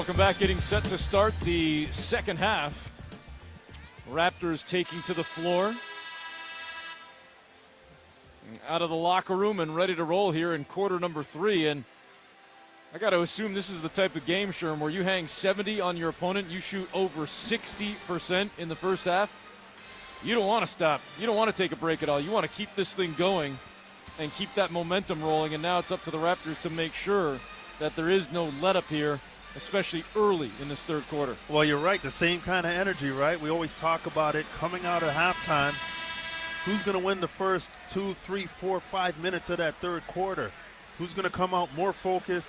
Welcome back. Getting set to start the second half. Raptors taking to the floor. Out of the locker room and ready to roll here in quarter number 3. And I got to assume this is the type of game, Sherm, where you hang 70 on your opponent, you shoot over 60% in the first half. You don't want to stop. You don't want to take a break at all. You want to keep this thing going and keep that momentum rolling. And now it's up to the Raptors to make sure that there is no let up here, especially early in this third quarter. Well, you're right. The same kind of energy, right? We always talk about it coming out of halftime. Who's going to win the first 2, 3, 4, 5 minutes of that third quarter? Who's going to come out more focused,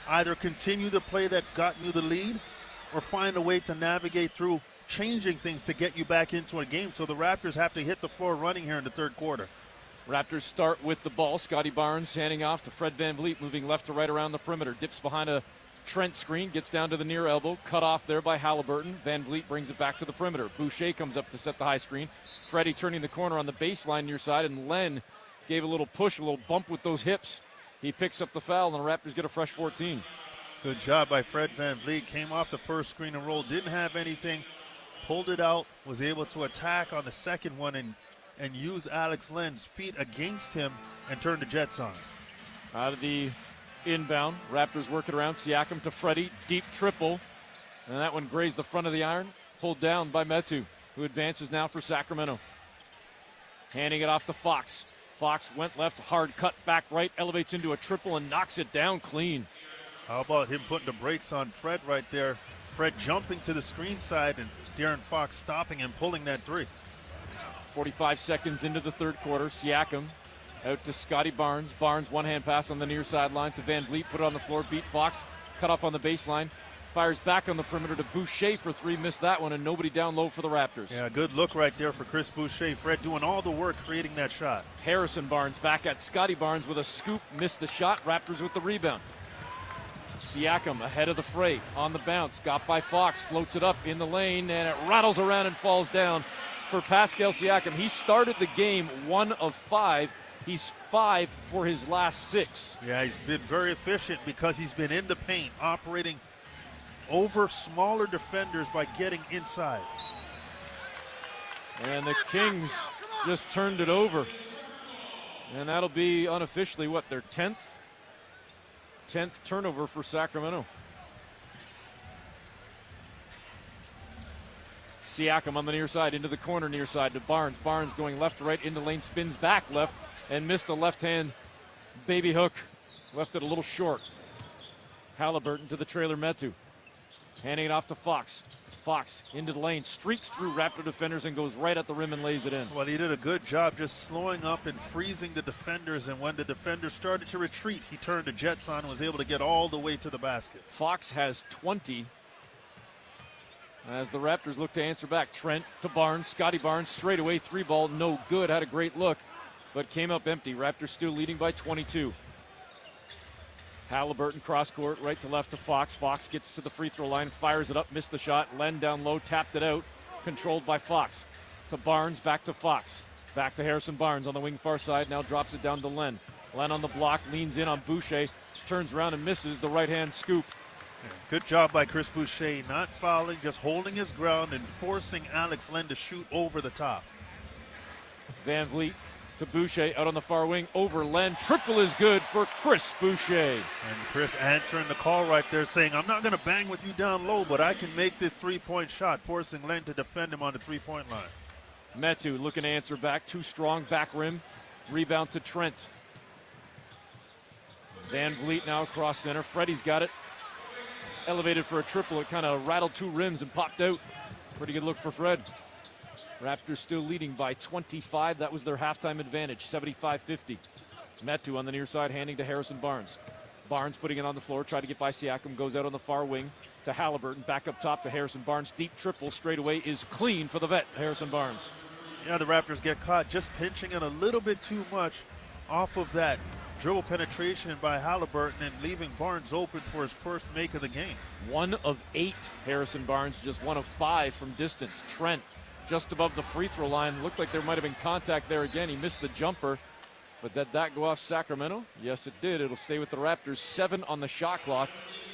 either continue the play that's gotten you the lead or find a way to navigate through changing things to get you back into a game? So the Raptors have to hit the floor running here in the third quarter. Raptors start with the ball. Scotty Barnes handing off to Fred VanVleet, moving left to right around the perimeter. Dips behind a Trent screen, gets down to the near elbow, cut off there by Halliburton. VanVleet brings it back to the perimeter. Boucher comes up to set the high screen. Freddie turning the corner on the baseline near side, and Len gave a little push, a little bump with those hips. He picks up the foul, and the Raptors get a fresh 14. Good job by Fred VanVleet. Came off the first screen and roll, didn't have anything, pulled it out, was able to attack on the second one and use Alex Len's feet against him and turn the Jets on. Out of the inbound, Raptors work it around. Siakam to Freddie, deep triple. And that one grazed the front of the iron, pulled down by Metu, who advances now for Sacramento. Handing it off to Fox. Fox went left, hard cut back right, elevates into a triple and knocks it down clean. How about him putting the brakes on Fred right there? Fred jumping to the screen side and De'Aaron Fox stopping and pulling that three. 45 seconds into the third quarter. Siakam out to Scotty Barnes. Barnes, one-hand pass on the near sideline to VanVleet. Put it on the floor, beat Fox. Cut off on the baseline. Fires back on the perimeter to Boucher for three. Missed that one, and nobody down low for the Raptors. Yeah, good look right there for Chris Boucher. Fred doing all the work creating that shot. Harrison Barnes back at Scotty Barnes with a scoop. Missed the shot. Raptors with the rebound. Siakam ahead of the fray on the bounce. Got by Fox. Floats it up in the lane, and it rattles around and falls down for Pascal Siakam. He started the game 1 of 5. He's 5 for his last 6. Yeah, he's been very efficient because he's been in the paint, operating over smaller defenders by getting inside. And the Kings just turned it over. And that'll be unofficially, what, their 10th? 10th turnover for Sacramento. Siakam on the near side, into the corner near side to Barnes. Barnes going left to right in the lane, spins back left and missed a left-hand baby hook. Left it a little short. Halliburton to the trailer Metu. Handing it off to Fox. Fox into the lane, streaks through Raptor defenders and goes right at the rim and lays it in. Well, he did a good job just slowing up and freezing the defenders, and when the defenders started to retreat, he turned the Jets on and was able to get all the way to the basket. Fox has 20 as the Raptors look to answer back. Trent to Barnes. Scotty Barnes straight away, 3-ball, no good. Had a great look, but came up empty. Raptors still leading by 22. Halliburton cross court, right to left to Fox. Fox gets to the free throw line, fires it up, missed the shot. Len down low, tapped it out, controlled by Fox. To Barnes, back to Fox. Back to Harrison Barnes on the wing far side, now drops it down to Len. Len on the block, leans in on Boucher, turns around and misses the right-hand scoop. Good job by Chris Boucher, not fouling, just holding his ground and forcing Alex Len to shoot over the top. VanVleet to Boucher out on the far wing, over Len. Triple is good for Chris Boucher. And Chris answering the call right there, saying, I'm not going to bang with you down low, but I can make this three-point shot, forcing Len to defend him on the three-point line. Metu looking to answer back, too strong, back rim. Rebound to Trent. VanVleet now across center. Freddie's got it. Elevated for a triple. It kind of rattled 2 rims and popped out. Pretty good look for Fred. Raptors still leading by 25. That was their halftime advantage, 75-50. Metu on the near side, handing to Harrison Barnes. Barnes putting it on the floor, tried to get by Siakam, goes out on the far wing to Halliburton, back up top to Harrison Barnes. Deep triple straight away is clean for the vet, Harrison Barnes. Yeah, the Raptors get caught just pinching in a little bit too much off of that dribble penetration by Halliburton and leaving Barnes open for his first make of the game. 1 of 8, Harrison Barnes, just 1 of 5 from distance. Trent just above the free throw line. Looked like there might have been contact there again. He missed the jumper. But did that go off Sacramento? Yes, it did. It'll stay with the Raptors. 7 on the shot clock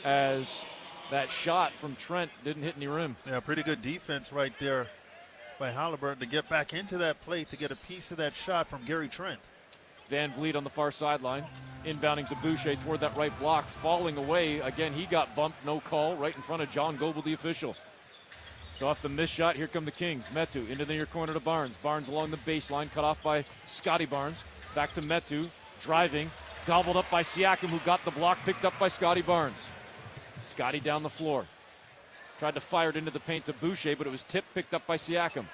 as that shot from Trent didn't hit any rim. Yeah, pretty good defense right there by Halliburton to get back into that play to get a piece of that shot from Gary Trent. Van Vliet on the far sideline, inbounding to Boucher toward that right block, falling away. Again, he got bumped, no call, right in front of John Goebel, the official. So off the missed shot, here come the Kings. Metu into the near corner to Barnes. Barnes along the baseline, cut off by Scotty Barnes. Back to Metu, driving, gobbled up by Siakam, who got the block, picked up by Scotty Barnes. Scotty down the floor. Tried to fire it into the paint to Boucher, but it was tipped, picked up by Siakam.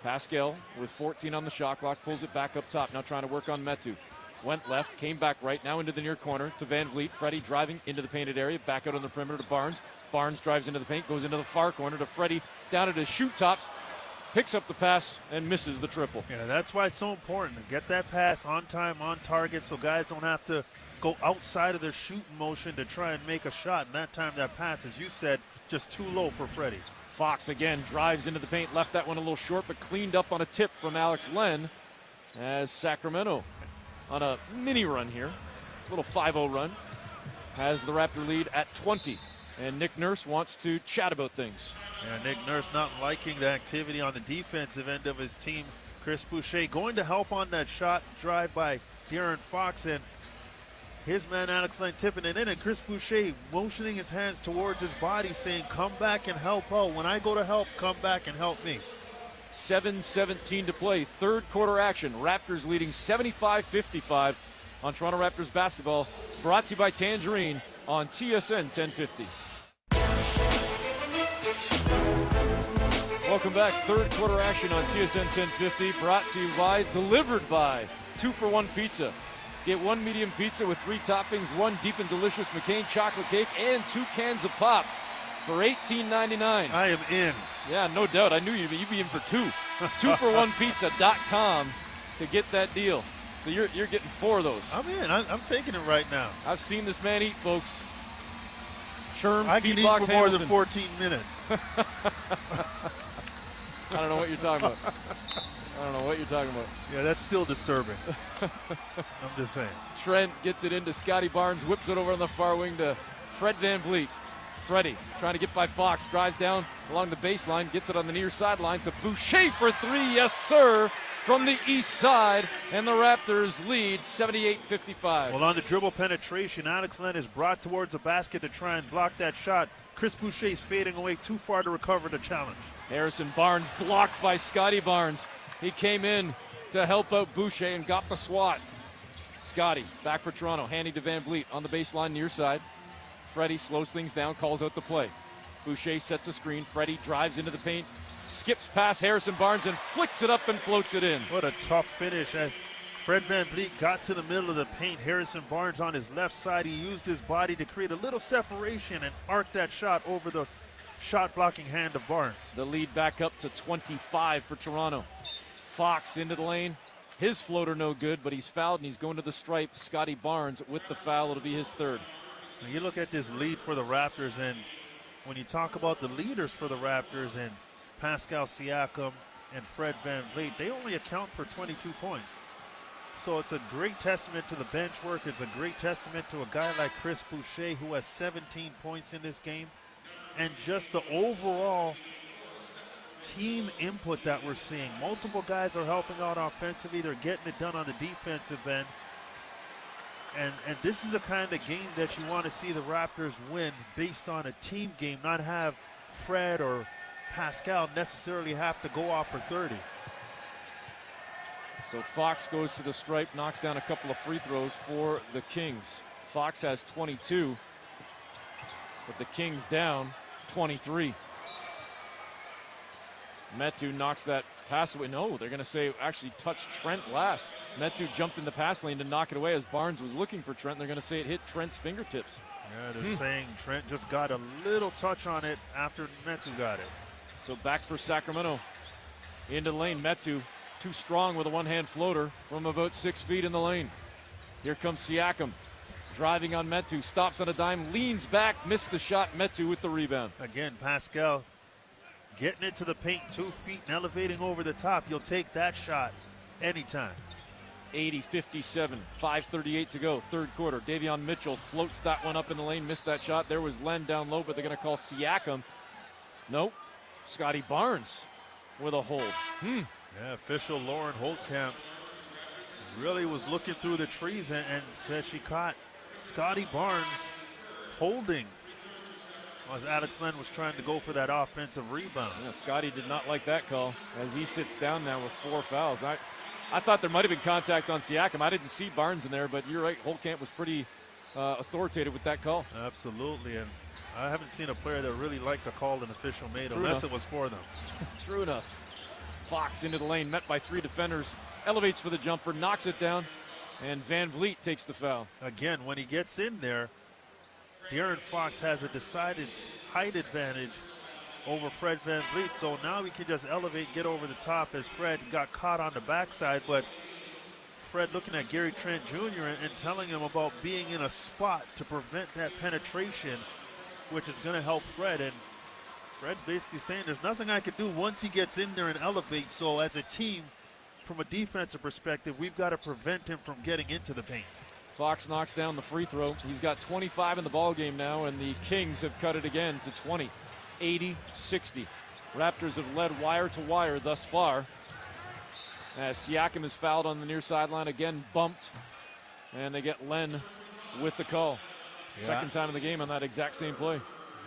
Pascal with 14 on the shot clock, pulls it back up top, now trying to work on Metu. Went left, came back right, now into the near corner to Van Vliet. Freddie driving into the painted area, back out on the perimeter to Barnes. Barnes drives into the paint, goes into the far corner to Freddie, down at his shoot tops, picks up the pass and misses the triple. Yeah, that's why it's so important to get that pass on time, on target, so guys don't have to go outside of their shooting motion to try and make a shot. And that time that pass, as you said, just too low for Freddie. Fox again drives into the paint, left that one a little short, but cleaned up on a tip from Alex Len as Sacramento on a mini run here, a little 5-0 run, has the Raptor lead at 20. And Nick Nurse wants to chat about things. Yeah, Nick Nurse not liking the activity on the defensive end of his team. Chris Boucher going to help on that shot drive by De'Aaron Fox, and his man Alex Len tipping it in, and Chris Boucher motioning his hands towards his body saying, come back and help out. When I go to help, come back and help me. 7:17 to play, third quarter action. Raptors leading 75-55 on Toronto Raptors basketball. Brought to you by Tangerine on TSN 1050. Welcome back. Third quarter action on TSN 1050. Brought to you by, delivered by 2-for-1 Pizza. Get one medium pizza with 3 toppings, 1 deep and delicious McCain chocolate cake, and 2 cans of pop for $18.99. I am in. Yeah, no doubt. I knew you'd be in for 2. 2for1pizza.com to get that deal. So you're getting 4 of those. I'm in. I'm taking it right now. I've seen this man eat, folks. Sherm, I can eat Feedbox, for more than Hamilton. 14 minutes. I don't know what you're talking about. I don't know what you're talking about. Yeah, that's still disturbing. I'm just saying. Trent gets it into Scotty Barnes, whips it over on the far wing to Fred Van Vliet. Freddie trying to get by Fox, drives down along the baseline, gets it on the near sideline to Boucher for 3. Yes, sir, from the east side, and the Raptors lead 78-55. Well, on the dribble penetration, Alex Len is brought towards the basket to try and block that shot. Chris Boucher's fading away too far to recover the challenge. Harrison Barnes blocked by Scotty Barnes. He came in to help out Boucher and got the swat. Scotty back for Toronto, handing to Van Vliet on the baseline near side. Freddie slows things down, calls out the play. Boucher sets a screen. Freddie drives into the paint, skips past Harrison Barnes and flicks it up and floats it in. What a tough finish as Fred Van Vliet got to the middle of the paint. Harrison Barnes on his left side. He used his body to create a little separation and arc that shot over the shot blocking hand of Barnes. The lead back up to 25 for Toronto. Fox into the lane. His floater no good, but he's fouled and he's going to the stripe. Scotty Barnes with the foul. It'll be his 3rd. You look at this lead for the Raptors, and when you talk about the leaders for the Raptors and Pascal Siakam and Fred Van Vliet, they only account for 22 points. So it's a great testament to the bench work. It's a great testament to a guy like Chris Boucher, who has 17 points in this game, and just the overall team input that we're seeing. Multiple guys are helping out offensively. They're getting it done on the defensive end. And this is the kind of game that you want to see the Raptors win based on a team game, not have Fred or Pascal necessarily have to go off for 30. So Fox goes to the stripe, knocks down a couple of free throws for the Kings. Fox has 22, but the Kings down 23. Metu knocks that pass away. No, they're going to say actually touched Trent last. Metu jumped in the pass lane to knock it away as Barnes was looking for Trent. They're going to say it hit Trent's fingertips. Yeah, they're saying Trent just got a little touch on it after Metu got it. So back for Sacramento. Into the lane, Metu too strong with a one-hand floater from about 6 feet in the lane. Here comes Siakam. Driving on Metu, stops on a dime, leans back, missed the shot. Metu with the rebound. Again, Pascal getting it to the paint 2 feet and elevating over the top. You'll take that shot anytime. 80-57, 5:38 to go, third quarter. Davion Mitchell floats that one up in the lane, missed that shot. There was Len down low, but they're going to call Siakam. Nope, Scotty Barnes with a hold. Yeah, official Lauren Holtkamp really was looking through the trees and said she caught Scotty Barnes holding as Alex Len was trying to go for that offensive rebound. Yeah, Scotty did not like that call as he sits down now with 4 fouls. I thought there might have been contact on Siakam. I didn't see Barnes in there, but you're right. Holtkamp was pretty authoritative with that call. Absolutely, and I haven't seen a player that really liked the call an official made, True unless enough. it was for them. True enough. Fox into the lane, met by 3 defenders, elevates for the jumper, knocks it down, and Van Vliet takes the foul. Again, when he gets in there, De'Aaron Fox has a decided height advantage over Fred Van Vliet, so now he can just elevate, get over the top as Fred got caught on the backside, but Fred looking at Gary Trent Jr. and telling him about being in a spot to prevent that penetration, which is going to help Fred, and Fred's basically saying there's nothing I can do once he gets in there and elevates, so as a team, from a defensive perspective, we've got to prevent him from getting into the paint. Fox knocks down the free throw. He's got 25 in the ball game now, and the Kings have cut it again to 20, 80-60. Raptors have led wire to wire thus far. As Siakam is fouled on the near sideline, again bumped, and they get Len with the call. Yeah. Second time in the game on that exact same play.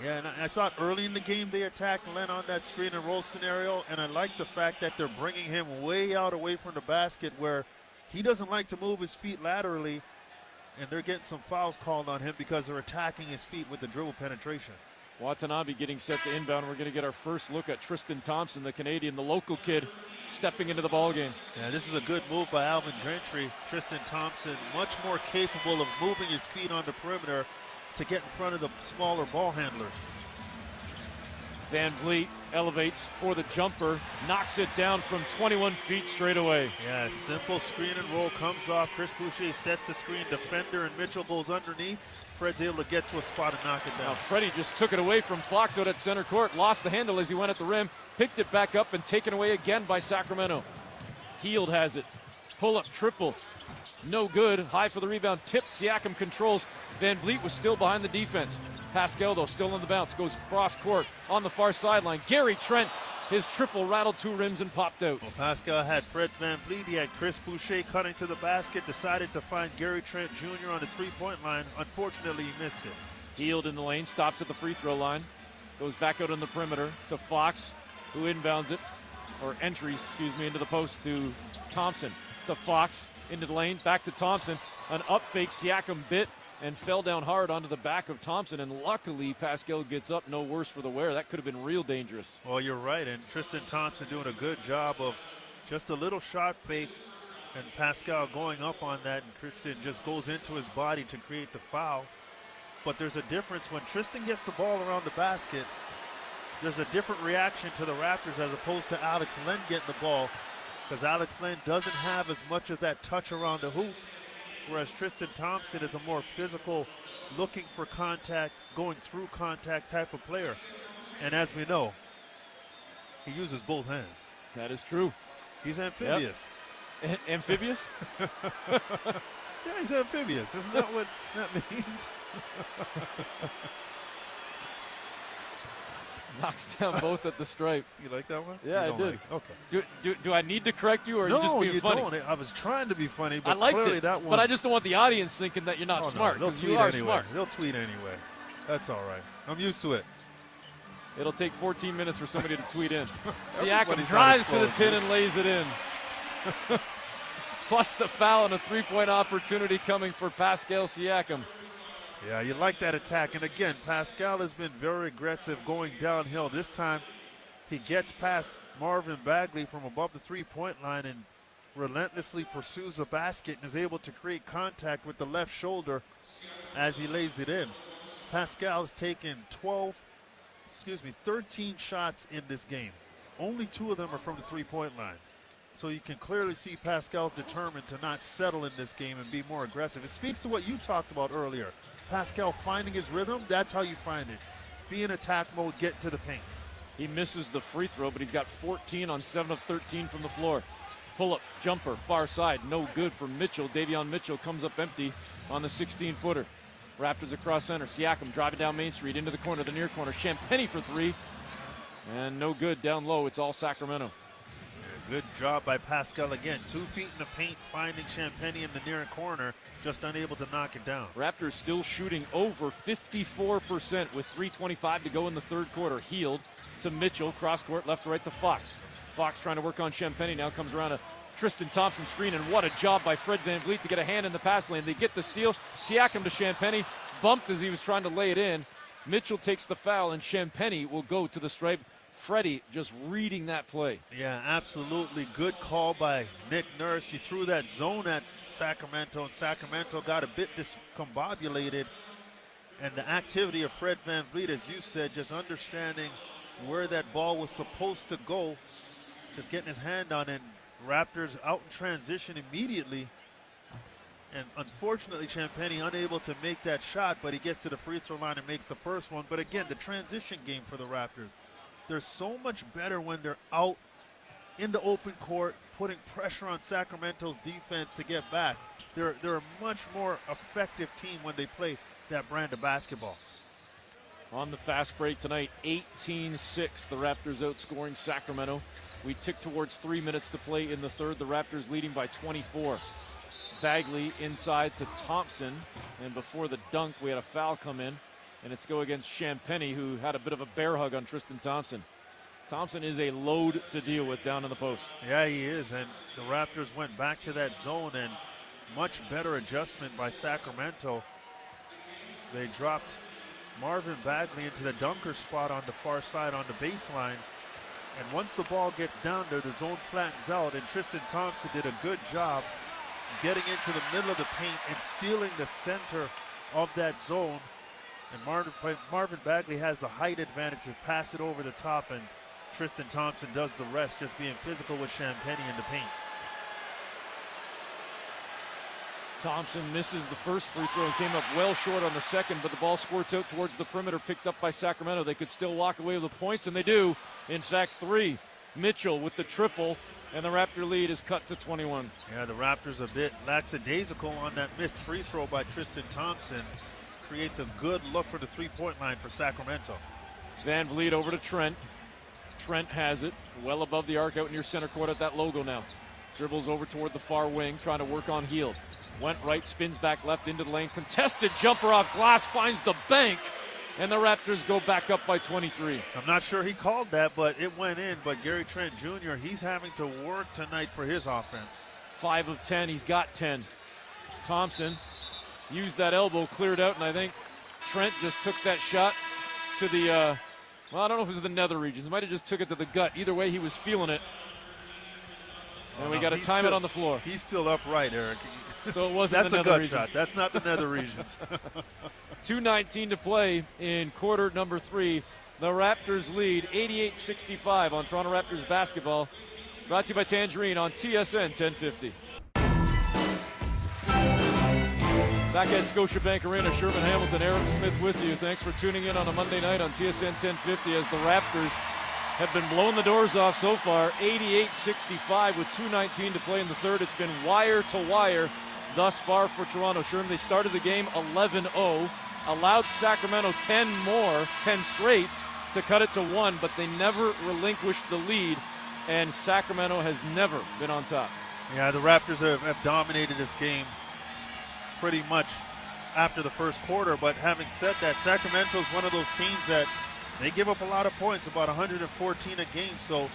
Yeah, and I thought early in the game they attacked Len on that screen and roll scenario, and I like the fact that they're bringing him way out away from the basket where he doesn't like to move his feet laterally, and they're getting some fouls called on him because they're attacking his feet with the dribble penetration. Watanabe getting set to inbound. We're going to get our first look at Tristan Thompson, the Canadian, the local kid, stepping into the ball game. Yeah, this is a good move by Alvin Gentry. Tristan Thompson much more capable of moving his feet on the perimeter to get in front of the smaller ball handlers. Van Vliet elevates for the jumper, knocks it down from 21 feet straight away. Yeah, simple screen and roll comes off. Chris Boucher sets the screen, defender, and Mitchell goes underneath. Fred's able to get to a spot and knock it Now down. Freddie just took it away from Fox out at center court, lost the handle as he went at the rim, picked it back up and taken away again by Sacramento. Heald has it. Pull-up triple. No good. High for the rebound. Tipped. Siakam controls. Van Vliet was still behind the defense. Pascal, though, still on the bounce. Goes cross court on the far sideline. Gary Trent, his triple rattled 2 rims and popped out. Well, Pascal had Fred Van Vliet. He had Chris Boucher cutting to the basket. Decided to find Gary Trent Jr. on the three-point line. Unfortunately, he missed it. Heald in the lane. Stops at the free throw line. Goes back out on the perimeter to Fox, who inbounds it. Or entries, into the post to Thompson. To Fox, into the lane, back to Thompson. An up fake, Siakam bit and fell down hard onto the back of Thompson, and luckily Pascal gets up, no worse for the wear. That could have been real dangerous. Well, you're right, and Tristan Thompson doing a good job of just a little shot fake, and Pascal going up on that, and Tristan just goes into his body to create the foul. But there's a difference when Tristan gets the ball around the basket. There's a different reaction to the Raptors as opposed to Alex Len getting the ball, because Alex Len doesn't have as much of that touch around the hoop, whereas Tristan Thompson is a more physical, looking for contact, going through contact type of player. And as we know, he uses both hands. That is true. He's amphibious. Amphibious? Yeah, he's amphibious. Isn't that what that means? Knocks down both at the stripe. You like that one? Yeah, You I don't did. like it? Okay. Do I need to correct you, or are you just No, being you funny? don't. I was trying to be funny, I but liked clearly it, that one. but I just don't want the audience thinking that you're not Oh, smart, no, they'll because tweet you are anyway. smart. They'll tweet anyway. That's all right. I'm used to it. It'll take 14 minutes for somebody to tweet in. Everybody's Siakam not drives as to slow the as tin me. and lays it in. Plus the foul and a three-point opportunity coming for Pascal Siakam. Yeah, you like that attack. And again, Pascal has been very aggressive going downhill. This time, he gets past Marvin Bagley from above the three-point line and relentlessly pursues the basket and is able to create contact with the left shoulder as he lays it in. Pascal's taken 13 shots in this game. Only 2 of them are from the three-point line. So you can clearly see Pascal determined to not settle in this game and be more aggressive. It speaks to what you talked about earlier. Pascal finding his rhythm, that's how you find it. Be in attack mode, get to the paint. He misses the free throw, but he's got 14 on 7 of 13 from the floor. Pull-up jumper, far side, no good for Mitchell. Davion Mitchell comes up empty on the 16-footer. Raptors across center. Siakam driving down Main Street into the corner, the near corner. Champagnie for three. And no good down low. It's all Sacramento. Good job by Pascal again. 2 feet in the paint, finding Champagnie in the near corner, just unable to knock it down. Raptors still shooting over 54% with 3:25 to go in the third quarter. Healed to Mitchell, cross court, left to right to Fox. Fox trying to work on Champagnie, now comes around a Tristan Thompson screen, and what a job by Fred VanVleet to get a hand in the pass lane. They get the steal. Siakam to Champagnie, bumped as he was trying to lay it in. Mitchell takes the foul, and Champagnie will go to the stripe. Freddie just reading that play. Yeah, absolutely. Good call by Nick Nurse. He threw that zone at Sacramento, and Sacramento got a bit discombobulated. And the activity of Fred VanVleet, as you said, just understanding where that ball was supposed to go, just getting his hand on it. Raptors out in transition immediately. And unfortunately, Champagnie unable to make that shot, but he gets to the free throw line and makes the first one. But again, the transition game for the Raptors, they're so much better when they're out in the open court, putting pressure on Sacramento's defense to get back. They're a much more effective team when they play that brand of basketball. On the fast break tonight, 18-6, the Raptors outscoring Sacramento. We tick towards 3 minutes to play in the third. The Raptors leading by 24. Bagley inside to Thompson, and before the dunk, we had a foul come in, and it's go against Champagnie, who had a bit of a bear hug on Tristan Thompson. Thompson is a load to deal with down in the post. Yeah, he is, and the Raptors went back to that zone, and much better adjustment by Sacramento. They dropped Marvin Bagley into the dunker spot on the far side on the baseline. And once the ball gets down there, the zone flattens out, and Tristan Thompson did a good job getting into the middle of the paint and sealing the center of that zone. And Marvin Bagley has the height advantage to pass it over the top, and Tristan Thompson does the rest, just being physical with Champagnie in the paint. Thompson misses the first free throw and came up well short on the second, but the ball squirts out towards the perimeter, picked up by Sacramento. They could still walk away with the points, and they do. In fact, 3. Mitchell with the triple, and the Raptor lead is cut to 21. Yeah, the Raptors a bit lackadaisical on that missed free throw by Tristan Thompson. Creates a good look for the three-point line for Sacramento. VanVleet over to Trent. Trent has it, well above the arc out near center court at that logo now. Dribbles over toward the far wing, trying to work on Hield. Went right, spins back left into the lane. Contested jumper off glass, finds the bank, and the Raptors go back up by 23. I'm not sure he called that, but it went in. But Gary Trent Jr., he's having to work tonight for his offense. 5 of 10, he's got 10. Thompson used that elbow, cleared out, and I think Trent just took that shot to the, well, I don't know if it was the nether regions. He might have just took it to the gut. Either way, he was feeling it. And we got to time it on the floor. He's still upright, Eric. So it wasn't That's the a nether gut regions. shot. That's not the nether regions. 2:19 to play in quarter number 3. The Raptors lead 88-65 on Toronto Raptors basketball. Brought to you by Tangerine on TSN 1050. Back at Scotiabank Arena, Sherman Hamilton, Eric Smith with you. Thanks for tuning in on a Monday night on TSN 1050 as the Raptors have been blowing the doors off so far. 88-65 with 2:19 to play in the third. It's been wire to wire thus far for Toronto. Sherman, they started the game 11-0, allowed Sacramento 10 straight to cut it to 1, but they never relinquished the lead, and Sacramento has never been on top. Yeah, the Raptors have dominated this game pretty much after the first quarter, but having said that, Sacramento's one of those teams that they give up a lot of points, about 114 a game, so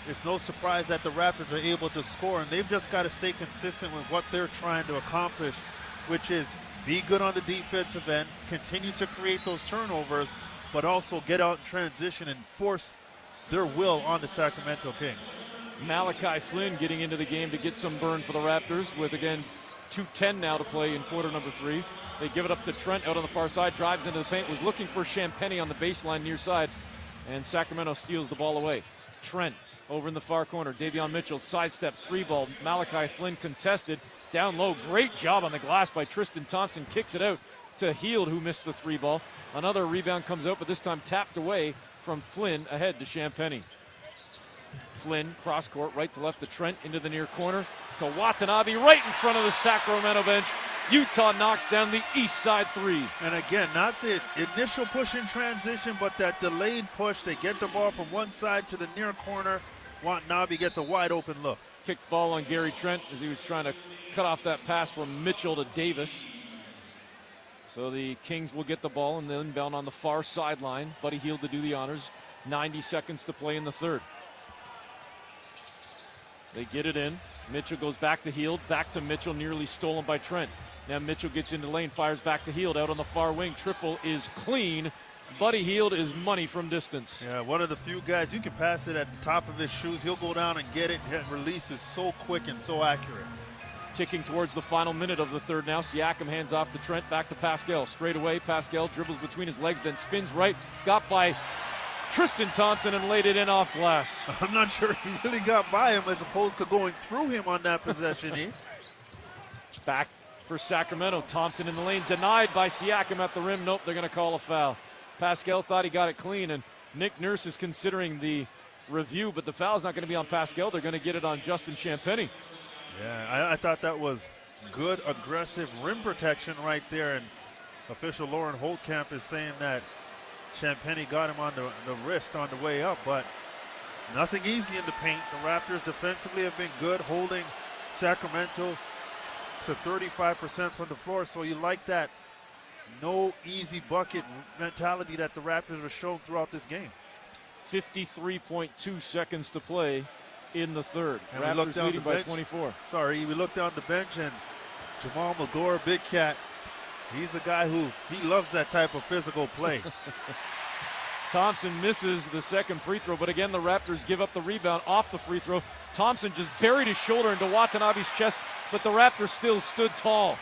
it's no surprise that the Raptors are able to score, and they've just got to stay consistent with what they're trying to accomplish, which is be good on the defensive end, continue to create those turnovers, but also get out in transition and force their will on the Sacramento Kings. Malachi Flynn getting into the game to get some burn for the Raptors with, again, 2:10 now to play in quarter number 3. They give it up to Trent out on the far side, drives into the paint, was looking for Champagnie on the baseline near side, and Sacramento steals the ball away. Trent over in the far corner. Davion Mitchell sidestep 3-ball. Malachi Flynn contested down low. Great job on the glass by Tristan Thompson. Kicks it out to Hield, who missed the 3-ball. Another rebound comes out, but this time tapped away from Flynn ahead to Champagnie. Flynn, cross court, right to left to Trent, into the near corner to Watanabe, right in front of the Sacramento bench. Utah knocks down the east side three. And again, not the initial push in transition, but that delayed push. They get the ball from one side to the near corner. Watanabe gets a wide open look. Kicked ball on Gary Trent as he was trying to cut off that pass from Mitchell to Davis. So the Kings will get the ball and then inbound on the far sideline. Buddy Hield to do the honors. 90 seconds to play in the third. They get it in. Mitchell goes back to Hield, back to Mitchell, nearly stolen by Trent. Now Mitchell gets into lane, fires back to Hield out on the far wing. Triple is clean. Buddy Hield is money from distance. Yeah, one of the few guys, you can pass it at the top of his shoes. He'll go down and get it. His release is so quick and so accurate. Ticking towards the final minute of the third now. Siakam hands off to Trent, back to Pascal. Straight away, Pascal dribbles between his legs, then spins right. Got by Tristan Thompson and laid it in off glass. I'm not sure he really got by him as opposed to going through him on that possession. Back for Sacramento. Thompson in the lane, denied by Siakam at the rim. Nope, they're going to call a foul. Pascal thought he got it clean, and Nick Nurse is considering the review, but the foul's not going to be on Pascal. They're going to get it on Justin Champagny. Yeah, I thought that was good, aggressive rim protection right there, and official Lauren Holtkamp is saying that Champagny got him on the wrist on the way up, but nothing easy in the paint. The Raptors defensively have been good, holding Sacramento to 35% from the floor, so you like that no easy bucket mentality that the Raptors have shown throughout this game. 53.2 seconds to play in the third. And Raptors leading by 24. Sorry, we look down the bench and Jamal Magor, Big Cat, he's a guy who he loves that type of physical play. Thompson misses the second free throw, but again, the Raptors give up the rebound off the free throw. Thompson just buried his shoulder into Watanabe's chest, but the Raptors still stood tall.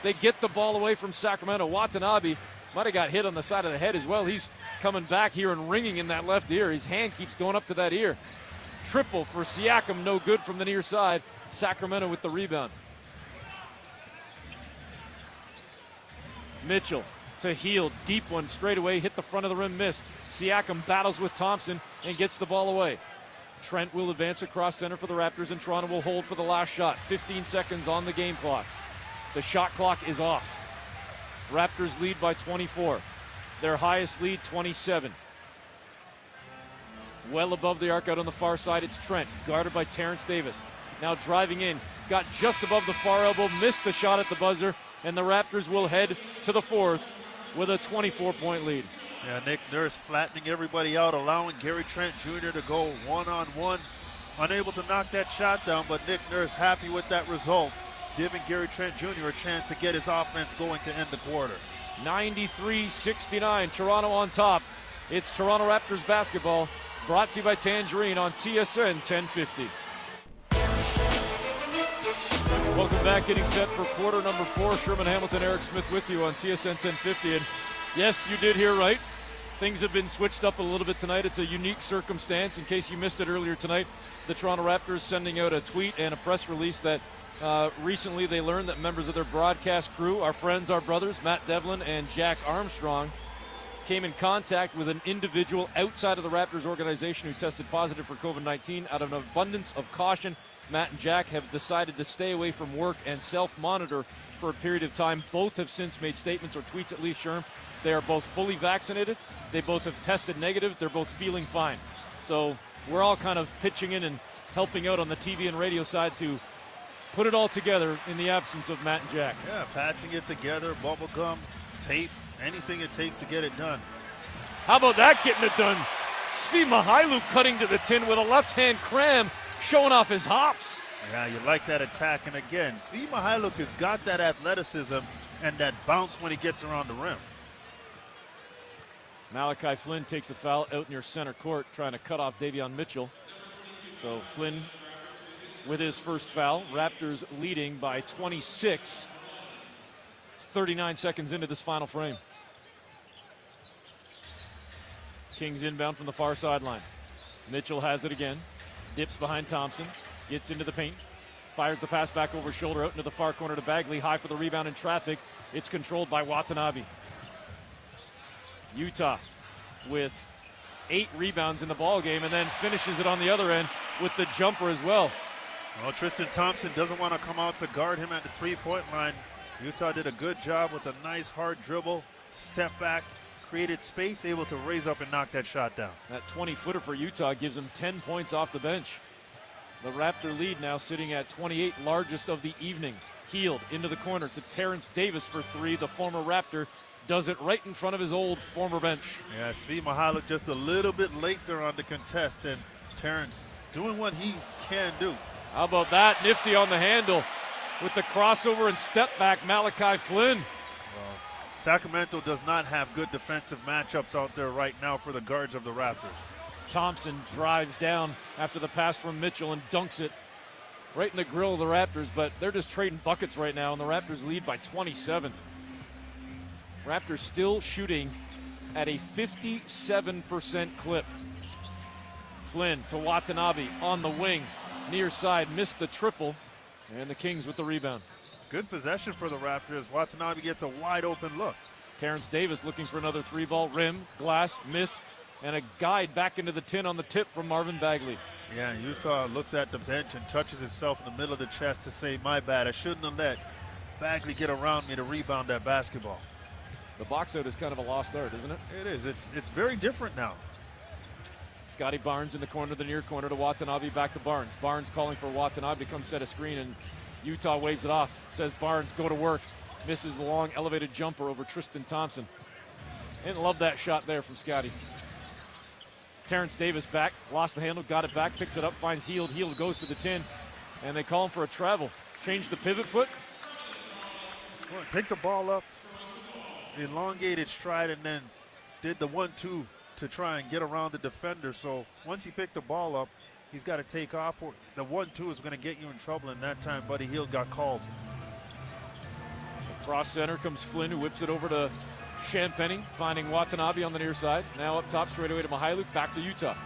They get the ball away from Sacramento. Watanabe might have got hit on the side of the head as well. He's coming back here and ringing in that left ear. His hand keeps going up to that ear. Triple for Siakam, no good from the near side. Sacramento with the rebound. Mitchell to Hield, deep one straight away, hit the front of the rim, missed. Siakam battles with Thompson and gets the ball away. Trent will advance across center for the Raptors, and Toronto will hold for the last shot. 15 seconds on the game clock. The shot clock is off. Raptors lead by 24. Their highest lead, 27. Well above the arc out on the far side, it's Trent, guarded by Terrence Davis. Now driving in, got just above the far elbow, missed the shot at the buzzer, and the Raptors will head to the fourth with a 24-point lead. Yeah, Nick Nurse flattening everybody out, allowing Gary Trent Jr. to go one-on-one. Unable to knock that shot down, but Nick Nurse happy with that result, giving Gary Trent Jr. a chance to get his offense going to end the quarter. 93-69, Toronto on top. It's Toronto Raptors basketball, brought to you by Tangerine on TSN 1050. Welcome back, getting set for quarter number 4. Sherman Hamilton, Eric Smith with you on TSN 1050. And yes, you did hear right. Things have been switched up a little bit tonight. It's a unique circumstance. In case you missed it earlier tonight, the Toronto Raptors sending out a tweet and a press release that recently they learned that members of their broadcast crew, our friends, our brothers, Matt Devlin and Jack Armstrong, came in contact with an individual outside of the Raptors organization who tested positive for COVID-19. Out of an abundance of caution, Matt and Jack have decided to stay away from work and self-monitor for a period of time. Both have since made statements, or tweets at least, Sherm. They are both fully vaccinated. They both have tested negative. They're both feeling fine. So we're all kind of pitching in and helping out on the TV and radio side to put it all together in the absence of Matt and Jack. Yeah, patching it together, bubble gum, tape, anything it takes to get it done. How about that getting it done? Svi Mihailuk cutting to the tin with a left-hand cram, showing off his hops. Yeah, you like that attack. And again, Svi Mihailuk has got that athleticism and that bounce when he gets around the rim. Malachi Flynn takes a foul out near center court, trying to cut off Davion Mitchell. So Flynn with his first foul. Raptors leading by 26. 39 seconds into this final frame. Kings inbound from the far sideline. Mitchell has it again. Dips behind Thompson. Gets into the paint. Fires the pass back over shoulder out into the far corner to Bagley. High for the rebound in traffic. It's controlled by Watanabe. Utah with 8 rebounds in the ball game, and then finishes it on the other end with the jumper as well. Well, Tristan Thompson doesn't want to come out to guard him at the three-point line. Utah did a good job with a nice hard dribble, step back, created space, able to raise up and knock that shot down. That 20-footer for Utah gives them 10 points off the bench. The Raptor lead now sitting at 28, largest of the evening. Healed into the corner to Terrence Davis for 3. The former Raptor does it right in front of his old former bench. Yeah, Svi Mykhailiuk just a little bit late there on the contest, and Terrence doing what he can do. How about that? Nifty on the handle with the crossover and step back, Malachi Flynn. Well, Sacramento does not have good defensive matchups out there right now for the guards of the Raptors. Thompson drives down after the pass from Mitchell and dunks it right in the grill of the Raptors, but they're just trading buckets right now, and the Raptors lead by 27. Raptors still shooting at a 57% clip. Flynn to Watanabe on the wing, near side, missed the triple, and the Kings with the rebound. Good possession for the Raptors. Watanabe gets a wide open look. Terrence Davis looking for another 3-ball, rim, glass, missed, and a guide back into the tin on the tip from Marvin Bagley. Yeah, Utah looks at the bench and touches himself in the middle of the chest to say, my bad, I shouldn't have let Bagley get around me to rebound that basketball. The box out is kind of a lost art, isn't it? It is. It's very different now. Scotty Barnes in the corner, the near corner to Watanabe, back to Barnes. Barnes calling for Watanabe to come set a screen, and Utah waves it off. Says Barnes, go to work. Misses the long elevated jumper over Tristan Thompson. Didn't love that shot there from Scotty. Terrence Davis back, lost the handle, got it back, picks it up, finds Hield. Hield goes to the tin, and they call him for a travel. Change the pivot foot. Well, pick the ball up, elongated stride, and then did the 1-2 to try and get around the defender. So once he picked the ball up, he's got to take off. The 1-2 is going to get you in trouble, and that time Buddy Hield got called. Across center comes Flynn, who whips it over to Champagny, finding Watanabe on the near side. Now up top, straight away to Mykhailiuk, back to Utah.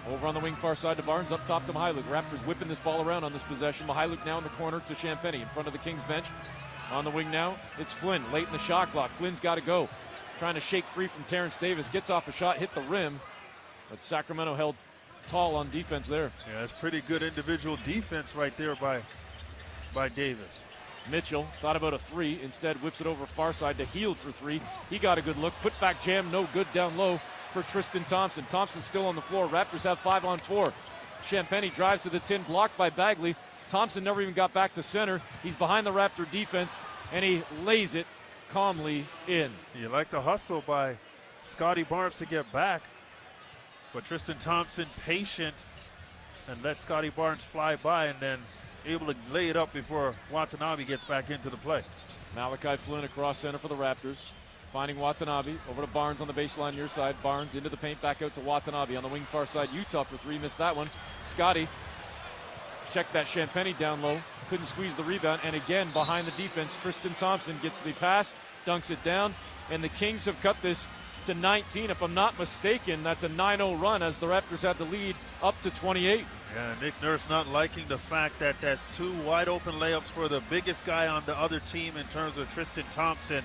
Over on the wing far side to Barnes, up top to Mykhailiuk. Raptors whipping this ball around on this possession. Mykhailiuk now in the corner to Champagny in front of the Kings bench. On the wing now, it's Flynn, late in the shot clock. Flynn's got to go. Trying to shake free from Terrence Davis, gets off a shot, hit the rim, but Sacramento held tall on defense there. Yeah, that's pretty good individual defense right there by Davis. Mitchell thought about a 3, instead whips it over far side to Hield for 3. He got a good look, put back jam, no good down low for Tristan Thompson. Thompson still on the floor, Raptors have 5 on 4. Champagny drives to the tin, blocked by Bagley. Thompson never even got back to center. He's behind the Raptor defense, and he lays it calmly in. You like the hustle by Scotty Barnes to get back, but Tristan Thompson patient and let Scotty Barnes fly by, and then able to lay it up before Watanabe gets back into the play. Malachi Flynn across center for the Raptors, finding Watanabe, over to Barnes on the baseline near side. Barnes into the paint, back out to Watanabe on the wing far side. Utah for 3, missed that one. Scotty checked that Champagny down low, couldn't squeeze the rebound, and again behind the defense, Tristan Thompson gets the pass, dunks it down, and the Kings have cut this to 19. If I'm not mistaken, that's a 9-0 run as the Raptors have the lead up to 28. Yeah, Nick Nurse not liking the fact that that's 2 wide open layups for the biggest guy on the other team in terms of Tristan Thompson.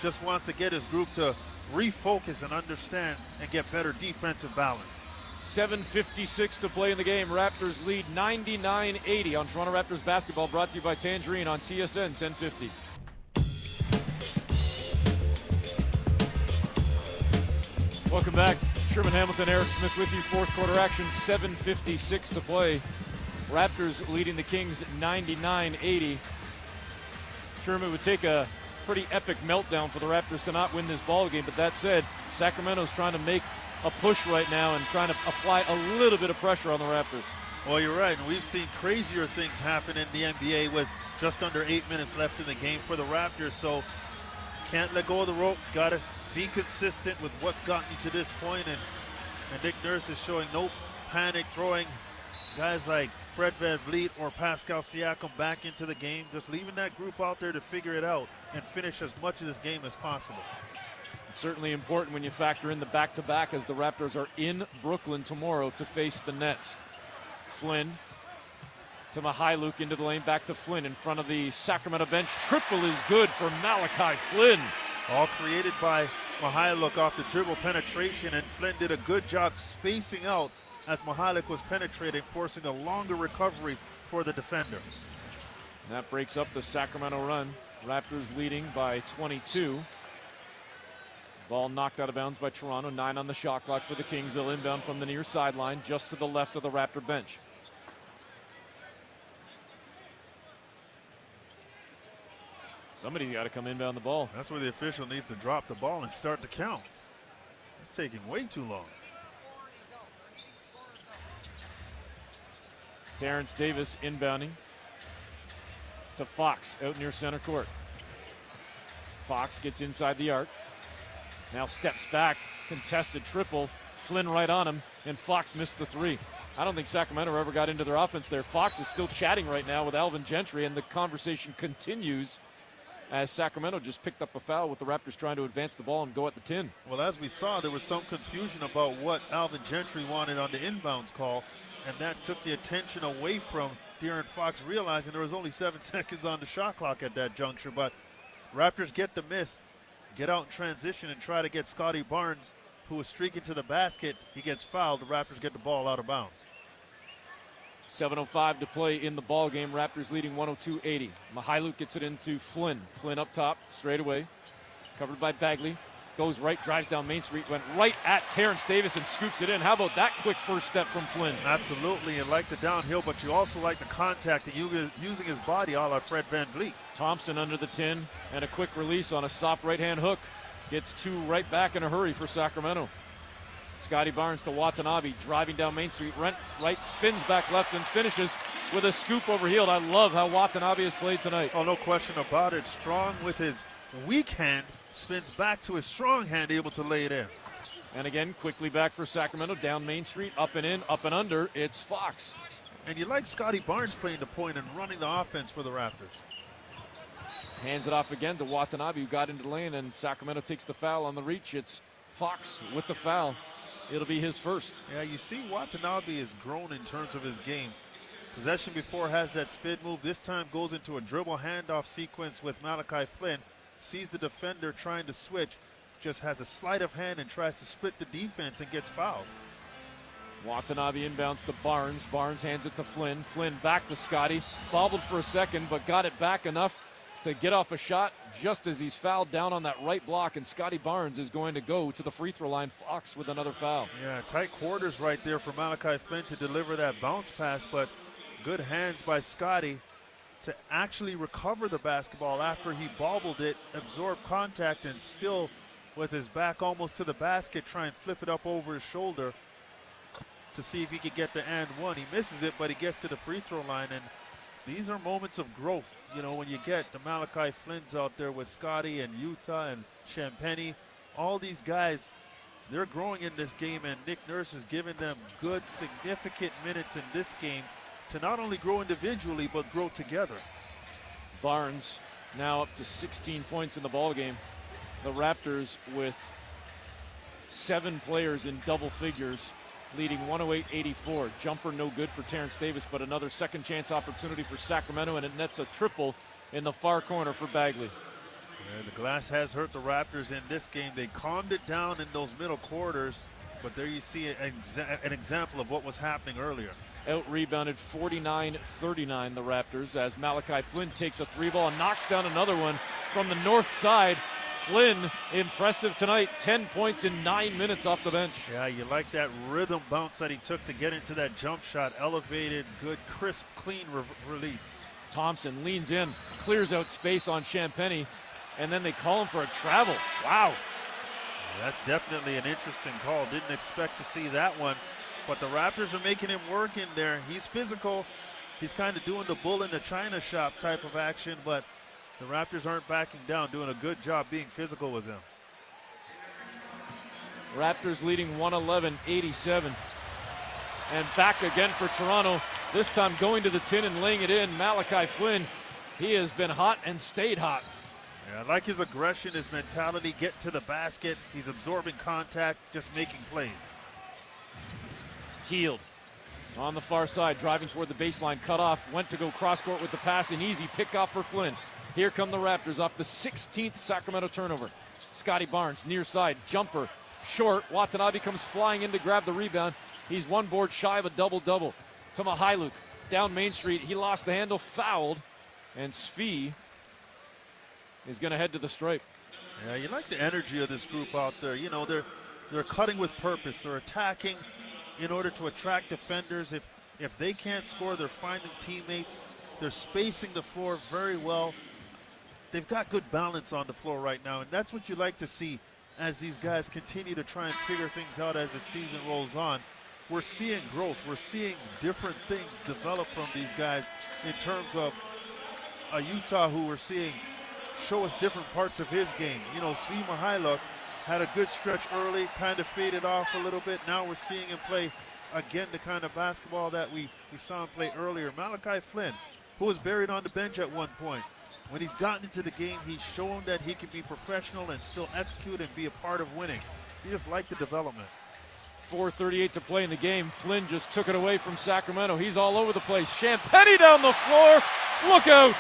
Just wants to get his group to refocus and understand and get better defensive balance. 7:56 to play in the game. Raptors lead 99-80 on Toronto Raptors basketball, brought to you by Tangerine on TSN 1050. Welcome back. Sherman Hamilton, Eric Smith with you. Fourth quarter action, 7:56 to play. Raptors leading the Kings 99-80. Sherman, would take a pretty epic meltdown for the Raptors to not win this ball game, but that said, Sacramento's trying to make a push right now and trying to apply a little bit of pressure on the Raptors. Well, you're right, and we've seen crazier things happen in the NBA with just under 8 minutes left in the game for the Raptors, so can't let go of the rope, got to be consistent with what's gotten you to this point, and Nick Nurse is showing no panic, throwing guys like Fred VanVleet or Pascal Siakam back into the game, just leaving that group out there to figure it out and finish as much of this game as possible. It's certainly important when you factor in the back-to-back as the Raptors are in Brooklyn tomorrow to face the Nets. Flynn to Mykhailiuk into the lane, back to Flynn in front of the Sacramento bench. Triple is good for Malachi Flynn. All created by Mihailuk off the dribble penetration, and Flynn did a good job spacing out as Mihailuk was penetrating, forcing a longer recovery for the defender. And that breaks up the Sacramento run. Raptors leading by 22. Ball knocked out of bounds by Toronto. 9 on the shot clock for the Kings. They'll inbound from the near sideline, just to the left of the Raptor bench. Somebody's got to come inbound the ball. That's where the official needs to drop the ball and start the count. It's taking way too long. Terrence Davis inbounding to Fox out near center court. Fox gets inside the arc. Now steps back, contested triple. Flynn right on him, and Fox missed the three. I don't think Sacramento ever got into their offense there. Fox is still chatting right now with Alvin Gentry, and the conversation continues as Sacramento just picked up a foul with the Raptors trying to advance the ball and go at the tin. Well, as we saw, there was some confusion about what Alvin Gentry wanted on the inbounds call, and that took the attention away from De'Aaron Fox, realizing there was only 7 seconds on the shot clock at that juncture. But Raptors get the miss, get out in transition, and try to get Scotty Barnes, who was streaking to the basket. He gets fouled. The Raptors get the ball out of bounds. 7:05 to play in the ball game. Raptors leading 102-80. Mihailuk gets it into Flynn. Flynn up top, straight away. Covered by Bagley. Goes right, drives down Main Street, went right at Terrence Davis and scoops it in. How about that quick first step from Flynn? Absolutely, and like the downhill, but you also like the contact and using his body a la Fred VanVleet. Thompson under the tin, and a quick release on a soft right-hand hook. Gets 2 right back in a hurry for Sacramento. Scotty Barnes to Watanabe, driving down Main Street, right, spins back left and finishes with a scoop over Hield. I love how Watanabe has played tonight. Oh, no question about it. Strong with his weak hand, spins back to his strong hand, able to lay it in. And again, quickly back for Sacramento, down Main Street, up and in, up and under. It's Fox. And you like Scotty Barnes playing the point and running the offense for the Raptors. Hands it off again to Watanabe, who got into the lane, and Sacramento takes the foul on the reach. It's Fox with the foul. It'll be his first. Yeah, you see Watanabe has grown in terms of his game. Possession before has that spin move. This time goes into a dribble handoff sequence with Malachi Flynn. Sees the defender trying to switch. Just has a sleight of hand and tries to split the defense and gets fouled. Watanabe inbounds to Barnes. Barnes hands it to Flynn. Flynn back to Scotty. Bobbled for a second, but got it back enough to get off a shot just as he's fouled down on that right block, and Scotty Barnes is going to go to the free throw line. Fox with another foul. Yeah, tight quarters right there for Malachi Flynn to deliver that bounce pass, but good hands by Scotty to actually recover the basketball after he bobbled it, absorb contact, and still with his back almost to the basket, try and flip it up over his shoulder to see if he could get the and one. He misses it, but he gets to the free throw line, and these are moments of growth. You know, when you get the Malachi Flynn's out there with Scotty and Utah and Champagny, all these guys, they're growing in this game, and Nick Nurse is giving them good, significant minutes in this game to not only grow individually, but grow together. Barnes now up to 16 points in the ball game. The Raptors with 7 players in double figures, leading 108-84. Jumper no good for Terrence Davis, but another second chance opportunity for Sacramento, and it nets a triple in the far corner for Bagley. Yeah, the glass has hurt the Raptors in this game. They calmed it down in those middle quarters, but there you see an example of what was happening earlier. Out-rebounded 49-39 the Raptors as Malachi Flynn takes a 3-ball and knocks down another one from the north side. Flynn, impressive tonight, 10 points in 9 minutes off the bench. Yeah, you like that rhythm bounce that he took to get into that jump shot. Elevated, good, crisp, clean release. Thompson leans in, clears out space on Champagny, and then they call him for a travel. Wow. That's definitely an interesting call. Didn't expect to see that one, but the Raptors are making him work in there. He's physical. He's kind of doing the bull in the china shop type of action, but the Raptors aren't backing down, doing a good job being physical with him. Raptors leading 111-87. And back again for Toronto, this time going to the tin and laying it in. Malachi Flynn, he has been hot and stayed hot. Yeah, I like his aggression, his mentality, get to the basket. He's absorbing contact, just making plays. Hield on the far side, driving toward the baseline, cut off, went to go cross court with the pass, an easy pick off for Flynn. Here come the Raptors off the 16th Sacramento turnover. Scotty Barnes, near side, jumper, short. Watanabe comes flying in to grab the rebound. He's one board shy of a double-double. To Mihailuk, down Main Street. He lost the handle, fouled, and Svi is going to head to the stripe. Yeah, you like the energy of this group out there. You know, they're cutting with purpose. They're attacking in order to attract defenders. If they can't score, they're finding teammates. They're spacing the floor very well. They've got good balance on the floor right now, and that's what you like to see as these guys continue to try and figure things out as the season rolls on. We're seeing growth. We're seeing different things develop from these guys in terms of a Utah who we're seeing show us different parts of his game. You know, Svi Mihailuk had a good stretch early, kind of faded off a little bit. Now we're seeing him play again the kind of basketball that we saw him play earlier. Malachi Flynn, who was buried on the bench at one point. When he's gotten into the game, he's shown that he can be professional and still execute and be a part of winning. You just like the development. 4:38 to play in the game. Flynn just took it away from Sacramento. He's all over the place. Champagnie down the floor. Look out.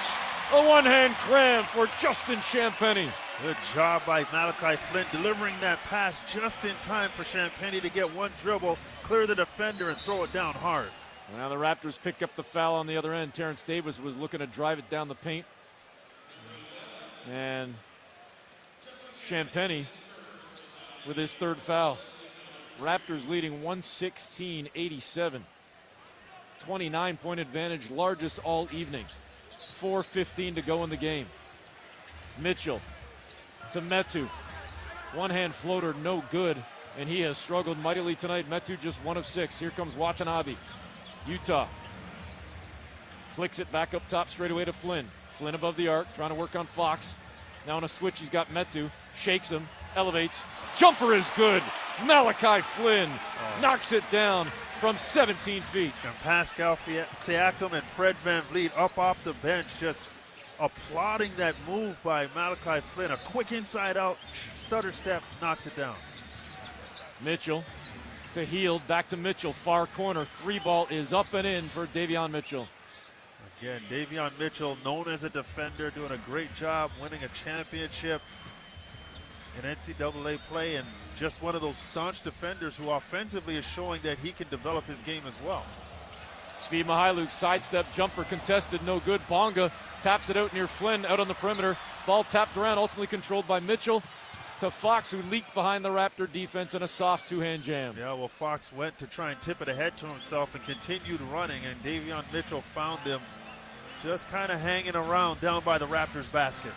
A one-hand cram for Justin Champagnie. Good job by Malachi Flynn delivering that pass just in time for Champagnie to get one dribble, clear the defender, and throw it down hard. Now the Raptors pick up the foul on the other end. Terrence Davis was looking to drive it down the paint. And Champagnie with his third foul. Raptors leading 116-87. 29-point advantage, largest all evening. 4:15 to go in the game. Mitchell to Metu. One-hand floater, no good, and he has struggled mightily tonight. Metu just 1 of 6. Here comes Watanabe. Utah flicks it back up top straight away to Flynn. Flynn above the arc, trying to work on Fox. Now on a switch, he's got Metu. Shakes him, elevates. Jumper is good. Malachi Flynn knocks it down from 17 feet. And Pascal Siakam and Fred VanVleet up off the bench, just applauding that move by Malachi Flynn. A quick inside out, stutter step, knocks it down. Mitchell to Hield, back to Mitchell, far corner. 3-ball is up and in for Davion Mitchell. Again, Davion Mitchell, known as a defender, doing a great job winning a championship in NCAA play, and just one of those staunch defenders who offensively is showing that he can develop his game as well. Svi Mihailuk, sidestep jumper contested, no good. Bonga taps it out near Flynn, out on the perimeter. Ball tapped around, ultimately controlled by Mitchell to Fox, who leaked behind the Raptor defense in a soft two-hand jam. Yeah, well, Fox went to try and tip it ahead to himself and continued running, and Davion Mitchell found him just kind of hanging around down by the Raptors basket.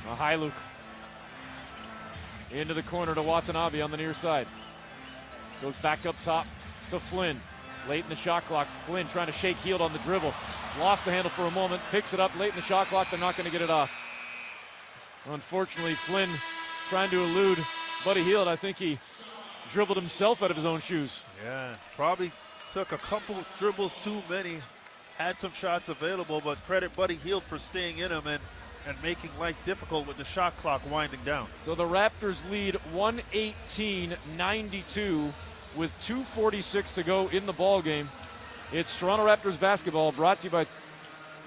Mihailuk into the corner to Watanabe on the near side. Goes back up top to Flynn. Late in the shot clock, Flynn trying to shake Hield on the dribble. Lost the handle for a moment, picks it up late in the shot clock. They're not going to get it off. Unfortunately, Flynn trying to elude Buddy Hield. I think he dribbled himself out of his own shoes. Yeah, probably took a couple dribbles too many. Had some shots available, but credit Buddy Hield for staying in them and making life difficult with the shot clock winding down. So the Raptors lead 118-92 with 2:46 to go in the ball game. It's Toronto Raptors basketball, brought to you by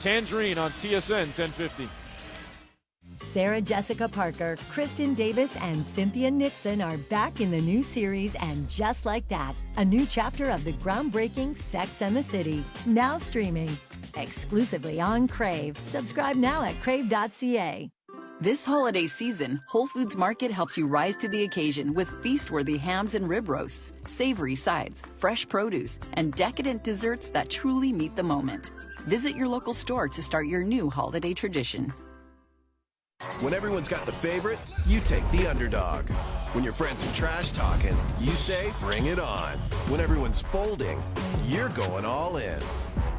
Tangerine on TSN 1050. Sarah Jessica Parker, Kristen Davis, and Cynthia Nixon are back in the new series And Just Like That, a new chapter of the groundbreaking Sex and the City, now streaming exclusively on Crave. Subscribe now at crave.ca. This holiday season, Whole Foods Market helps you rise to the occasion with feast-worthy hams and rib roasts, savory sides, fresh produce, and decadent desserts that truly meet the moment. Visit your local store to start your new holiday tradition. When everyone's got the favorite, you take the underdog. When your friends are trash talking, you say, bring it on. When everyone's folding, you're going all in.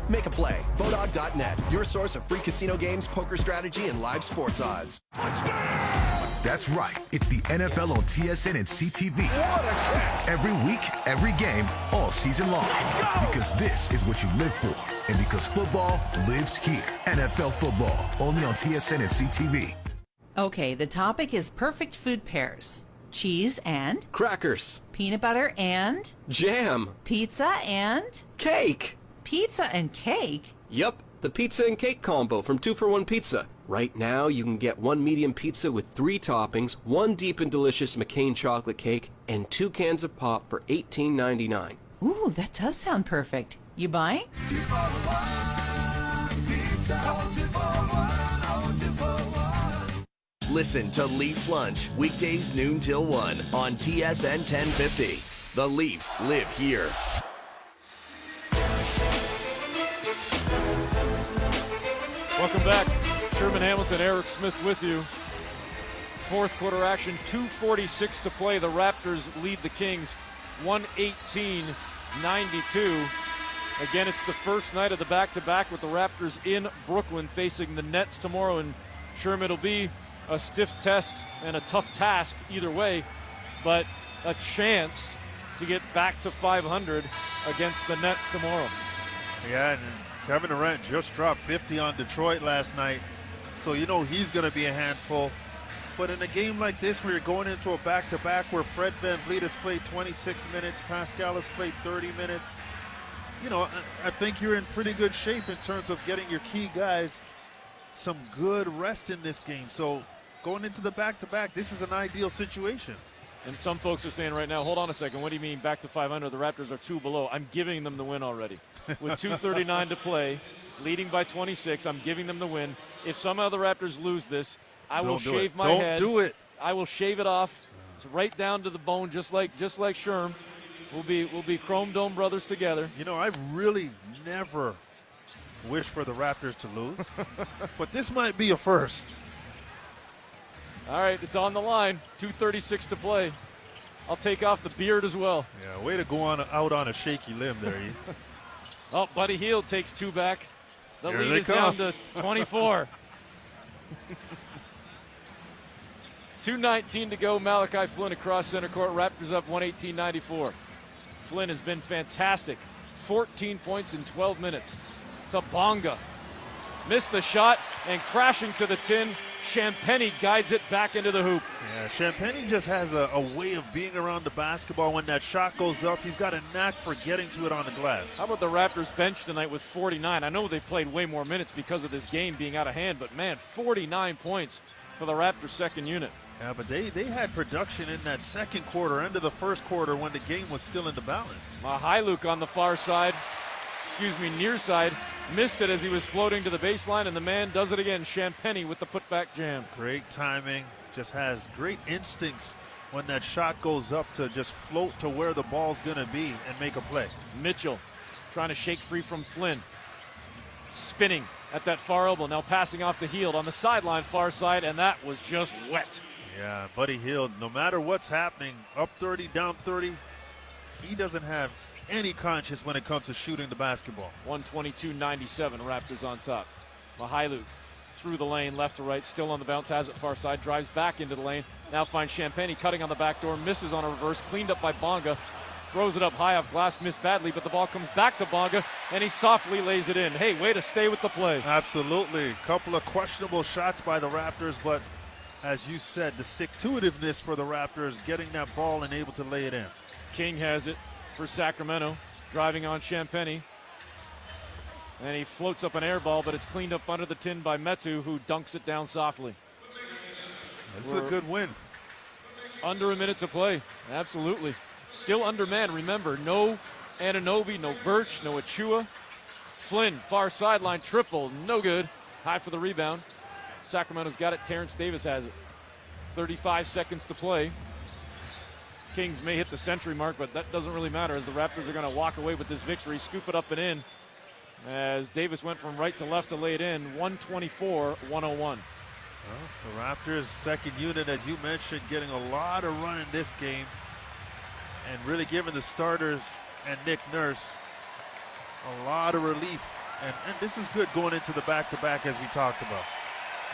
Make a play. Bodog.net, your source of free casino games, poker strategy, and live sports odds. That's right. It's the NFL on TSN and CTV. Every week, every game, all season long. Because this is what you live for. And because football lives here. NFL football, only on TSN and CTV. Okay, the topic is perfect food pairs. Cheese and crackers. Peanut butter and jam. Pizza and cake. Pizza and cake? Yup, the pizza and cake combo from 2 for 1 Pizza. Right now, you can get one medium pizza with 3 toppings, one deep and delicious McCain chocolate cake, and 2 cans of pop for $18.99. Ooh, that does sound perfect. You buying? Listen to Leafs Lunch, weekdays noon till 1 on TSN 1050. The Leafs live here. Welcome back. Sherman Hamilton, Eric Smith with you. Fourth quarter action, 2:46 to play. The Raptors lead the Kings 118-92. Again, it's the first night of the back-to-back with the Raptors in Brooklyn facing the Nets tomorrow. And Sherman, it'll be a stiff test and a tough task either way, but a chance to get back to 500 against the Nets tomorrow. Yeah, and Kevin Durant just dropped 50 on Detroit last night, so you know he's going to be a handful. But in a game like this, where you're going into a back-to-back where Fred VanVleet has played 26 minutes, Pascal has played 30 minutes, you know, I think you're in pretty good shape in terms of getting your key guys some good rest in this game. So going into the back-to-back, this is an ideal situation. And some folks are saying right now, hold on a second, what do you mean back to 500? The Raptors are 2 below. I'm giving them the win already. With 2:39 to play, leading by 26, I'm giving them the win. If somehow the Raptors lose this, I will shave my head. Don't do it. I will shave it off right down to the bone, just like Sherm. We'll be Chrome Dome brothers together. You know, I really never wish for the Raptors to lose, but this might be a first. All right, it's on the line. 2:36 to play. I'll take off the beard as well. Yeah, way to go out on a shaky limb there, E. Oh, Buddy Hield takes 2 back. The Here lead they is come. down to 24. 2:19 to go. Malachi Flynn across center court. Raptors up 118-94. Flynn has been fantastic. 14 points in 12 minutes. To Bonga. Missed the shot and crashing to the tin. Champagny guides it back into the hoop. Yeah, Champagny just has a way of being around the basketball. When that shot goes up, he's got a knack for getting to it on the glass. How about the Raptors bench tonight with 49? I know they played way more minutes because of this game being out of hand, but man, 49 points for the Raptors second unit. Yeah, but they had production in that second quarter, end of the first quarter, when the game was still in the balance. Mykhailiuk on the far side, near side, missed it as he was floating to the baseline, and the man does it again. Champagny with the putback jam. Great timing, just has great instincts when that shot goes up to just float to where the ball's going to be and make a play. Mitchell trying to shake free from Flynn. Spinning at that far elbow, now passing off to Hield on the sideline far side, and that was just wet. Yeah, Buddy Hield, no matter what's happening, up 30, down 30, he doesn't have any conscience when it comes to shooting the basketball. 122-97, Raptors on top. Mykhailiuk through the lane, left to right, still on the bounce, has it far side, drives back into the lane, now finds Champagny cutting on the back door, misses on a reverse, cleaned up by Bonga, throws it up high off glass, missed badly, but the ball comes back to Bonga, and he softly lays it in. Hey, way to stay with the play. Absolutely. Couple of questionable shots by the Raptors, but as you said, the stick-to-itiveness for the Raptors, getting that ball and able to lay it in. King has it for Sacramento, driving on Champagny. And he floats up an air ball, but it's cleaned up under the tin by Metu, who dunks it down softly. This is a good win. Under a minute to play. Absolutely. Still undermanned. Remember, no Anunoby, no Birch, no Achua. Flynn, far sideline triple, no good. High for the rebound. Sacramento's got it. Terrence Davis has it. 35 seconds to play. Kings may hit the century mark, but that doesn't really matter as the Raptors are going to walk away with this victory, scoop it up and in. As Davis went from right to left to lay it in, 124-101. Well, the Raptors' second unit, as you mentioned, getting a lot of run in this game and really giving the starters and Nick Nurse a lot of relief. And this is good going into the back-to-back as we talked about.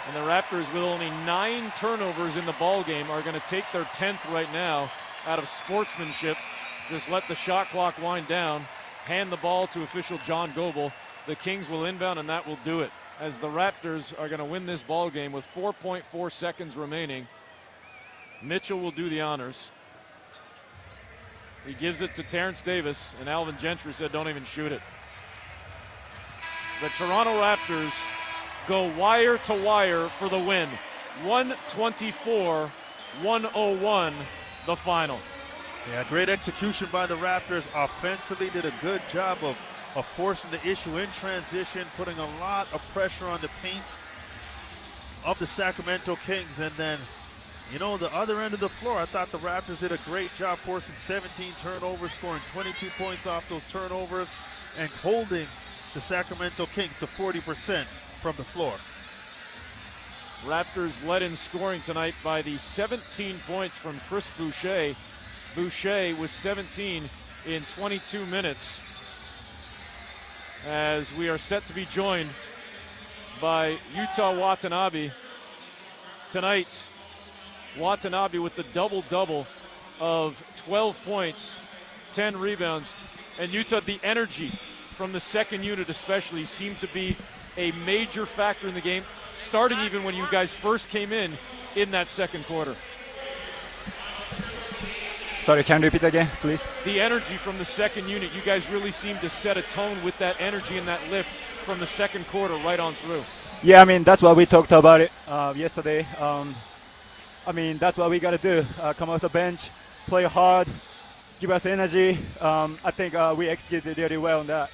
And the Raptors, with only 9 turnovers in the ball game, are going to take their 10th right now out of sportsmanship. Just let the shot clock wind down, hand the ball to official John Goebel. The Kings will inbound, and that will do it, as the Raptors are going to win this ball game with 4.4 seconds remaining. Mitchell will do the honors. He gives it to Terrence Davis, and Alvin Gentry said, don't even shoot it. The Toronto Raptors go wire to wire for the win. 124-101, the final. Yeah, great execution by the Raptors. Offensively, did a good job of forcing the issue in transition, putting a lot of pressure on the paint of the Sacramento Kings. And then, you know, the other end of the floor, I thought the Raptors did a great job forcing 17 turnovers, scoring 22 points off those turnovers, and holding the Sacramento Kings to 40% from the floor. Raptors led in scoring tonight by the 17 points from Chris Boucher. Boucher was 17 in 22 minutes. As we are set to be joined by Yuta Watanabe. Tonight, Watanabe with the double-double of 12 points, 10 rebounds. And Yuta, the energy from the second unit especially seemed to be a major factor in the game, starting even when you guys first came in that second quarter. Sorry, can you repeat again, please? The energy from the second unit, you guys really seemed to set a tone with that energy and that lift from the second quarter right on through. Yeah, I mean, that's what we talked about it yesterday. I mean, that's what we got to do. Come off the bench, play hard, give us energy. I think we executed really well on that.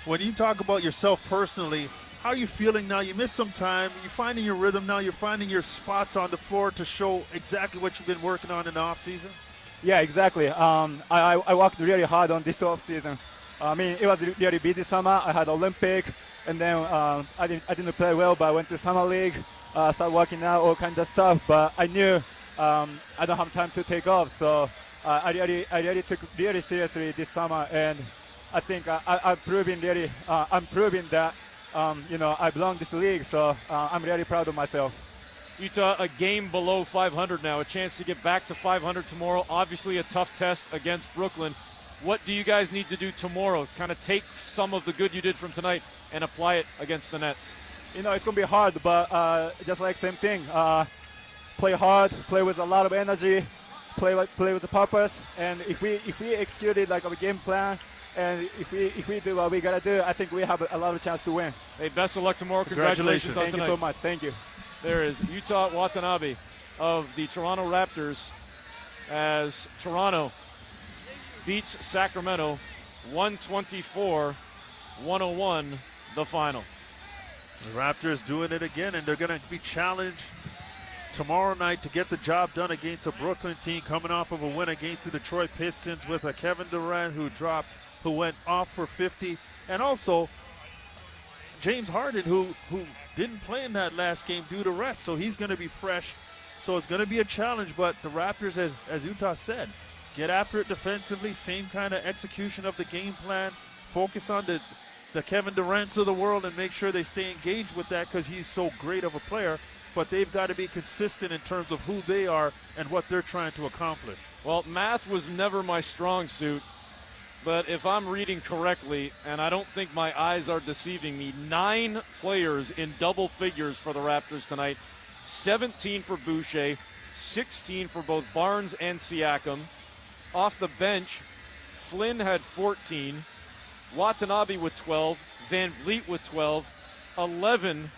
When you talk about yourself personally, how are you feeling now? You missed some time. You're finding your rhythm now. You're finding your spots on the floor to show exactly what you've been working on in the offseason? Yeah, exactly. I worked really hard on this off season. I mean, it was a really busy summer. I had Olympic, and then I didn't play well, but I went to summer league, started working out, all kinds of stuff. But I knew I don't have time to take off, so I really took really seriously this summer, and I think I'm proving that I belong to this league. So I'm really proud of myself. Utah, a game below 500 now, a chance to get back to 500 tomorrow. Obviously a tough test against Brooklyn. What do you guys need to do tomorrow? Kind of take some of the good you did from tonight and apply it against the Nets. You know, it's going to be hard, but just like same thing. Play hard, play with a lot of energy, play with a purpose. And if we execute it like our game plan, and if we do what we got to do, I think we have a lot of chance to win. Hey, best of luck tomorrow. Congratulations on tonight. Thank you so much. Thank you. There is Yuta Watanabe of the Toronto Raptors as Toronto beats Sacramento 124-101, the final. The Raptors doing it again, and they're going to be challenged tomorrow night to get the job done against a Brooklyn team coming off of a win against the Detroit Pistons with a Kevin Durant who went off for 50, and also James Harden who didn't play in that last game due to rest, so he's going to be fresh. So it's going to be a challenge, but the Raptors, as Utah said, get after it defensively, same kind of execution of the game plan, focus on the Kevin Durants of the world and make sure they stay engaged with that because he's so great of a player, but they've got to be consistent in terms of who they are and what they're trying to accomplish. Well, math was never my strong suit. But if I'm reading correctly, and I don't think my eyes are deceiving me, 9 players in double figures for the Raptors tonight. 17 for Boucher, 16 for both Barnes and Siakam. Off the bench, Flynn had 14, Watanabe with 12, Van Vliet with 12, 11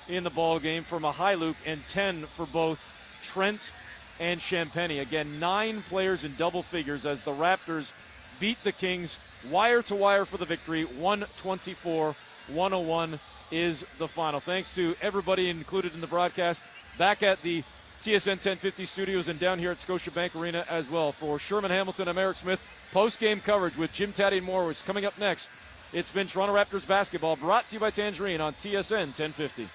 in the ball game for Mihailuk, and 10 for both Trent and Champagnie. Again, 9 players in double figures as the Raptors beat the Kings wire to wire for the victory. 124-101 is the final. Thanks to everybody included in the broadcast back at the TSN 1050 studios and down here at Scotiabank Arena as well. For Sherman Hamilton, I'm Eric Smith. Post-game coverage with Jim Taddy and more is coming up next. It's been Toronto Raptors basketball brought to you by Tangerine on TSN 1050.